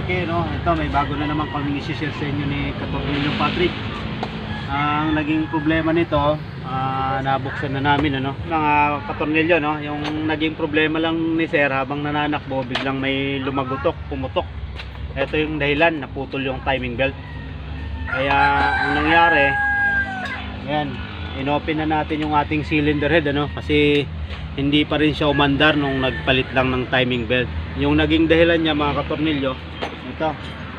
Turkey, no? Ito, may bago na naman kami i-share sa inyo ni Katornilyo Patrick. Ang naging problema nito, nabuksan na namin, ano? Mga katornilyo, no? Yung naging problema lang ni Sir habang nananakbo, biglang may lumagutok, pumutok. Ito yung dahilan, naputol yung timing belt. Kaya ang nangyari, ayan, inopen na natin yung ating cylinder head, ano? Kasi hindi pa rin siya umandar nung nagpalit lang ng timing belt. Yung naging dahilan niya, mga katornilyo, ito,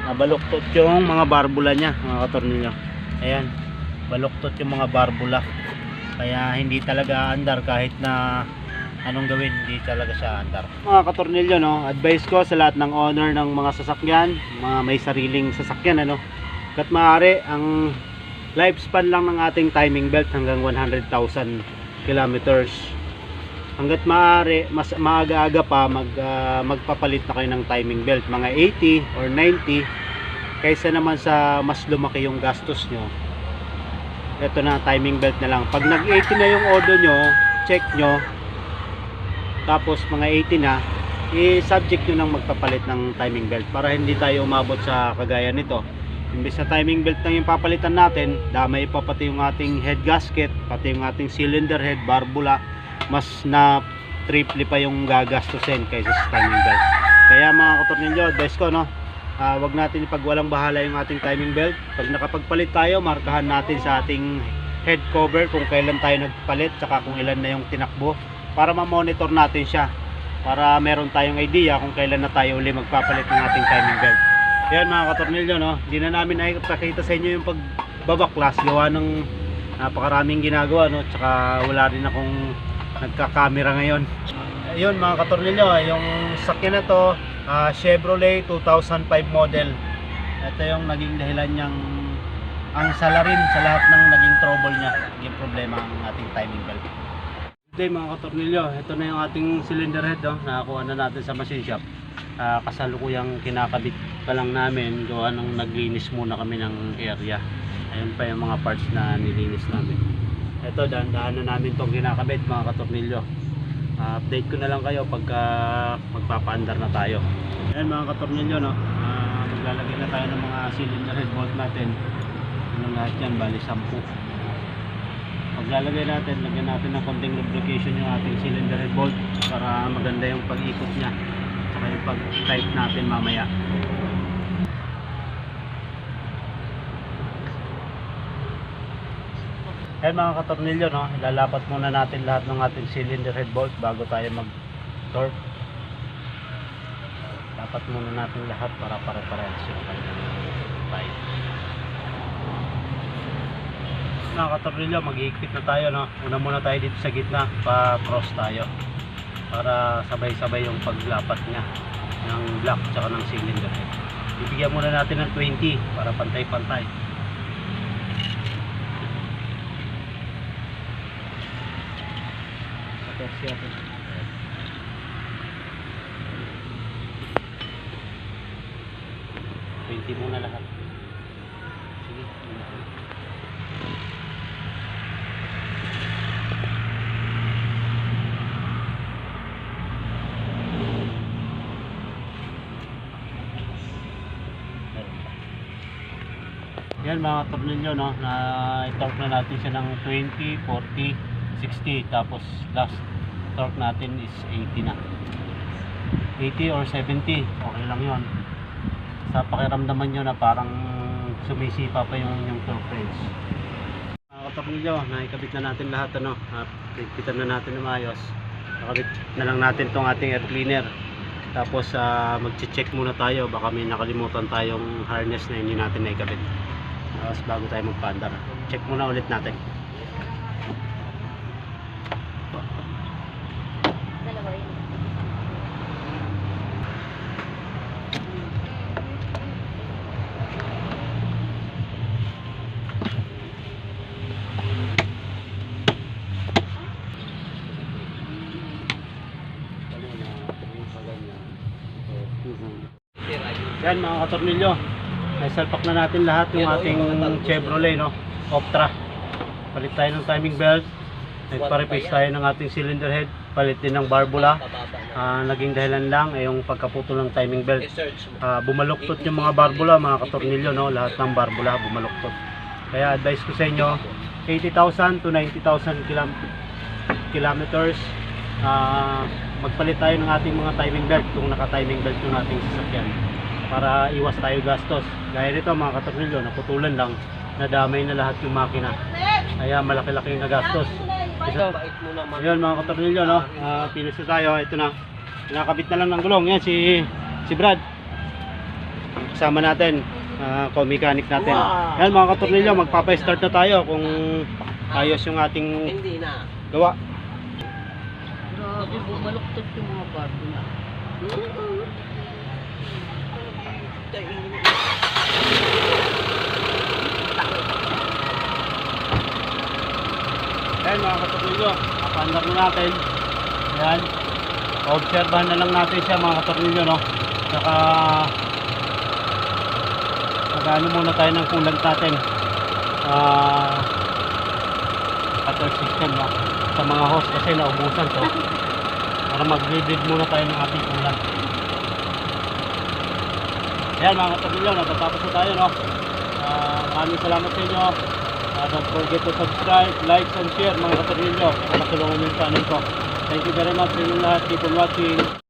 nabaluktot yung mga barbula niya, mga katornilyo. Ayan, baluktot yung mga barbula. Kaya hindi talaga andar kahit na anong gawin, hindi talaga siya andar. Mga katornilyo, no, advice ko sa lahat ng owner ng mga sasakyan, mga may sariling sasakyan, ano, kat maaari ang lifespan lang ng ating timing belt hanggang 100,000 kilometers. Hanggat maaari, mas maaga-aga pa magpapalit na kayo ng timing belt, mga 80 or 90, kaysa naman sa mas lumaki yung gastos nyo. Ito na, timing belt na lang. Pag nag-80 na yung odo nyo, check nyo, tapos mga 80 na, i-subject nyo ng magpapalit ng timing belt para hindi tayo umabot sa kagaya nito. Imbes na timing belt lang yung papalitan natin, damay pa pati yung ating head gasket, pati yung ating cylinder head, barbula, mas na triple pa yung gagastusin kaysa sa timing belt. Kaya mga katornilyo, advice ko, no, wag natin ipagwalang bahala yung ating timing belt. Pag nakapagpalit tayo, markahan natin sa ating head cover kung kailan tayo nagpalit, saka kung ilan na yung tinakbo, para ma-monitor natin siya, para meron tayong idea kung kailan na tayo uli magpapalit ng ating timing belt. Yan mga katornilyo, no, hindi na namin nakikita sa inyo yung pagbabaklas, gawa ng napakaraming ginagawa, no, tsaka wala rin akong nagka-camera ngayon. Ayun mga katornilyo, yung sakyan na to, Chevrolet 2005 model. Ito yung naging dahilan niyang ang salarin sa lahat ng naging trouble niya, naging problema ang ating timing belt. Today mga katornilyo, ito na yung ating cylinder head, no? Nakakuha na natin sa machine shop. Kasalukuyang kinakabit pa lang namin, gawa nung naglinis muna kami ng area. Ayun pa yung mga parts na nilinis namin. Ito, dahan-dahan na namin itong kinakabit mga katornilyo. Update ko na lang kayo pagka magpapaandar na tayo. Ayan mga katornilyo, no, maglalagay na tayo ng mga cylinder head bolt natin. Ano lahat yan, bali 10. Paglalagay natin, lagyan natin ng konting lubrication yung ating cylinder head bolt para maganda yung pag-ikot nya, saka yung pag-tight natin mamaya. Ayan mga katornilyo, no, ilalapat muna natin lahat ng ating cylinder head bolt bago tayo mag-torque. Dapat muna natin lahat para pare-parehas yung kanyang tight. Mga katornilyo, mag-iikpit na tayo, no. Una muna tayo dito sa gitna, pa-cross tayo para sabay-sabay yung paglapat nya ng block tsaka ng cylinder head. Bibigyan muna natin ng 20 para pantay-pantay. Siya 20 muna lahat. Sige. Yan mga katornilyo, no, na i-torque na natin siya ng 20, 40, 60, tapos last torque natin is 80 na. 80 or 70, okay lang yon. Sa pakiramdaman nyo na parang sumisipa pa yung torque wrench. Mga katornilyo, naikabit na natin lahat, ano, ikitan na natin ng ayos. Nakabit na lang natin tong ating air cleaner. Tapos mag-check muna tayo, baka may nakalimutan tayong harness na hindi natin naikabit. Tapos bago tayo magpaandar, check muna ulit natin. Yan mga katornilyo, naisalpak na natin lahat yung ating Chevrolet, no, Optra. Palit tayo ng timing belt, nagpa-replace tayo ng ating cylinder head, palit din ng barbula. Naging dahilan lang ay yung pagkaputol ng timing belt. Bumaluktot yung mga barbula, mga katornilyo, no? Lahat ng barbula bumaluktot. Kaya advice ko sa inyo, 80,000 to 90,000 kilometers, magpalit tayo ng ating mga timing belt kung naka-timing belt yung ating sasakyan para iwas tayo gastos. Gaya nito mga katornilyo, naputulan lang, nadamay na lahat yung makina. Kaya malaki-laki na gastos. Ayun mga katornilyo, no? Pinis na tayo. Ito na. Nakakabit na lang ng gulong. Yan si Brad. Kasama natin. Co-mechanic natin. Yan mga katornilyo, magpapa-start na tayo kung ayos yung ating gawa. Grabe, bumaluktot yung mga barbula. Ayan mga katornilyo, napandar na natin. Ayan, obserbahan na lang natin siya mga katornilyo, no? Saka mag-ano muna tayo ng coolant natin, water system, no? Sa mga hose kasi naubusan to, para mag-bleed muna tayo ng ating coolant. Ayan mga katornilyo, natatapos na tayo, no? Maraming salamat sa inyo. Don't forget to subscribe, like, and share mga katornilyo para matulungan yung channel ko. Thank you very much sa inyong lahat. Keep on watching.